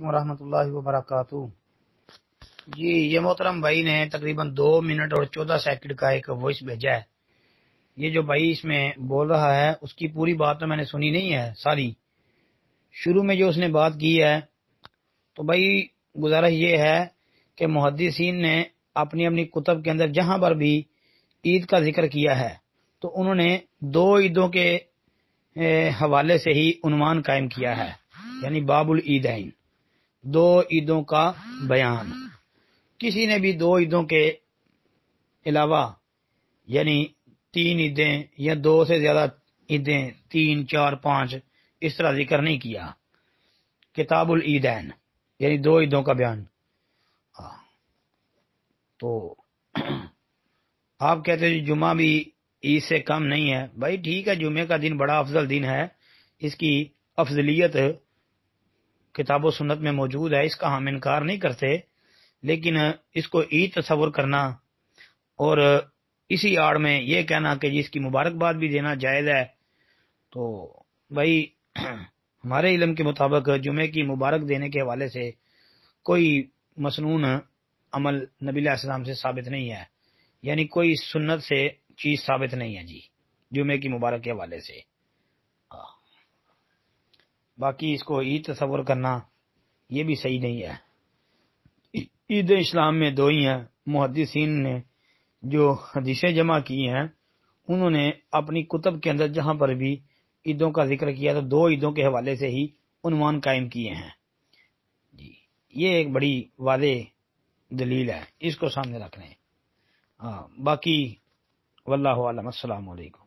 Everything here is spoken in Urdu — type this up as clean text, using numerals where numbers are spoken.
ورحمۃ اللہ وبرکاتہ۔ جی یہ محترم بھائی نے تقریباً 2 منٹ اور 14 سیکنڈ کا ایک وائس بھیجا ہے۔ یہ جو بھائی اس میں بول رہا ہے اس کی پوری بات تو میں نے سنی نہیں ہے ساری۔ شروع میں جو اس نے بات کی ہے تو بھائی گزارش یہ ہے کہ محدثین نے اپنی اپنی کتب کے اندر جہاں پر بھی عید کا ذکر کیا ہے تو انہوں نے 2 عیدوں کے حوالے سے ہی عنوان قائم کیا ہے، یعنی باب العیدین، 2 عیدوں کا بیان۔ کسی نے بھی 2 عیدوں کے علاوہ یعنی 3 عیدیں یا 2 سے زیادہ عیدیں 3 4 5 اس طرح ذکر نہیں کیا۔ کتاب العیدین یعنی 2 عیدوں کا بیان۔ تو آپ کہتے ہیں جمعہ بھی عید سے کم نہیں ہے، بھائی ٹھیک ہے، جمعے کا دن بڑا افضل دن ہے، اس کی افضلیت کتاب و سنت میں موجود ہے، اس کا ہم انکار نہیں کرتے، لیکن اس کو عید تصور کرنا اور اسی آڑ میں یہ کہنا کہ جس کی مبارکباد بھی دینا جائز ہے، تو بھائی ہمارے علم کے مطابق جمعے کی مبارک دینے کے حوالے سے کوئی مسنون عمل نبی علیہ السلام سے ثابت نہیں ہے، یعنی کوئی سنت سے چیز ثابت نہیں ہے جی جمعے کی مبارک کے حوالے سے۔ باقی اس کو عید تصور کرنا یہ بھی صحیح نہیں ہے۔ عید اسلام میں 2 ہی ہیں۔ محدثین نے جو حدیثیں جمع کی ہیں انہوں نے اپنی کتب کے اندر جہاں پر بھی عیدوں کا ذکر کیا تو 2 عیدوں کے حوالے سے ہی عنوان قائم کیے ہیں جی۔ یہ ایک بڑی واضح دلیل ہے، اس کو سامنے رکھ لیں۔ باقی واللہ اعلم۔ السلام علیکم۔